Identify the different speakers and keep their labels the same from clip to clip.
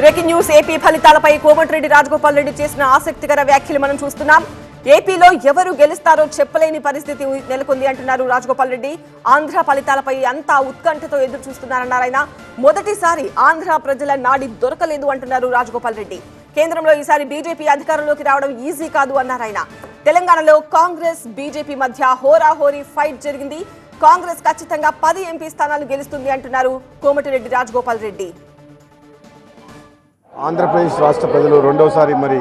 Speaker 1: Breaking news AP ఫలితాలపై కోమటిరెడ్డి రాజగోపాల్ రెడ్డి చేసిన ఆసక్తికర వ్యాఖ్యలు మనం చూస్తున్నాం. ఏపీలో ఎవరు గెలుస్తారో చెప్పలేని పరిస్థితి నెలకొంది అంటున్నారు రాజగోపాల్ రెడ్డి. ఆంధ్ర ఫలితాలపై అంతా ఉత్కంఠతో ఎదురు చూస్తున్నారన్నారు ఆయన. మొదటిసారి ఆంధ్ర ప్రజల నాడి దొరకలేదు అంటున్నారు రాజగోపాల్ రెడ్డి. కేంద్రంలో ఈసారి బీజేపీ అధికారంలోకి రావడం ఈజీ కాదు అన్నారు ఆయన. తెలంగాణలో కాంగ్రెస్ బీజేపీ మధ్య హోరాహోరీ ఫైట్ జరిగింది. కాంగ్రెస్ ఖచ్చితంగా 10 ఎంపీ స్థానాలు గెలుస్తుంది అంటున్నారు కోమటిరెడ్డి రాజగోపాల్ రెడ్డి.
Speaker 2: ఆంధ్రప్రదేశ్ రాష్ట్ర ప్రజలు రెండోసారి మరి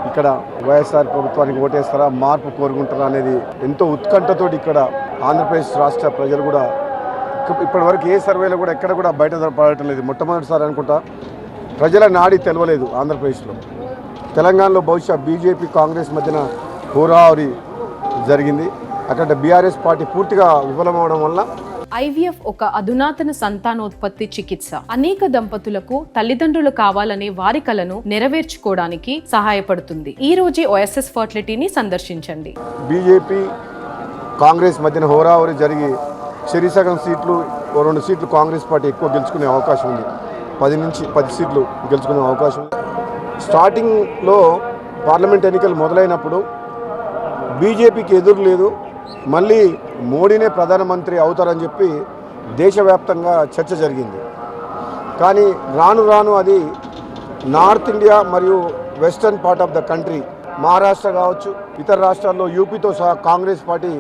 Speaker 2: ఇక్కడ వైఎస్ఆర్ ప్రభుత్వానికి ఓటేస్తారా, మార్పు కోరుకుంటారా అనేది ఎంతో ఉత్కంఠతో ఇక్కడ ఆంధ్రప్రదేశ్ రాష్ట్ర ప్రజలు కూడా ఇప్పటివరకు ఏ సర్వేలో కూడా ఎక్కడ కూడా బయట పడటం లేదు. మొట్టమొదటిసారి అనుకుంటా ప్రజల నాడి తెలవలేదు ఆంధ్రప్రదేశ్లో. తెలంగాణలో బహుశా బీజేపీ కాంగ్రెస్ మధ్యన హోరాహోరీ జరిగింది. అక్కడ బీఆర్ఎస్ పార్టీ పూర్తిగా విఫలమవడం వల్ల
Speaker 3: ఐవీఎఫ్ ఒక అధునాతన సంతానోత్పత్తి చికిత్స. అనేక దంపతులకు తల్లిదండ్రులు కావాలనే వారి కలను నెరవేర్చుకోవడానికి సహాయపడుతుంది. ఈ రోజే ఓఎస్ఎస్ ఫర్టిలిటీని సందర్శించండి.
Speaker 2: బీజేపీ కాంగ్రెస్ మధ్యన హోరాహోరీ జరిగి సగం సీట్లు 2 సీట్లు కాంగ్రెస్ పార్టీ ఎక్కువ గెలుచుకునే అవకాశం ఉంది. 10 నుంచి 10 సీట్లు గెలుచుకునే అవకాశం ఉంది. స్టార్టింగ్లో పార్లమెంట్ ఎన్నికలు మొదలైనప్పుడు బీజేపీకి ఎదురు లేదు, మళ్ళీ మోడీనే ప్రధానమంత్రి అవుతారని చెప్పి దేశవ్యాప్తంగా చర్చ జరిగింది. కానీ రాను రాను అది నార్త్ ఇండియా మరియు western part of the country, Maharashtra కావచ్చు, ఇతర రాష్ట్రాల్లో యూపీతో సహా కాంగ్రెస్ పార్టీ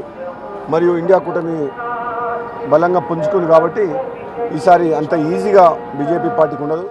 Speaker 2: మరియు ఇండియా కూటమి బలంగా పుంజుకుంది. కాబట్టి ఈసారి అంత ఈజీగా బీజేపీ పార్టీకి ఉండదు.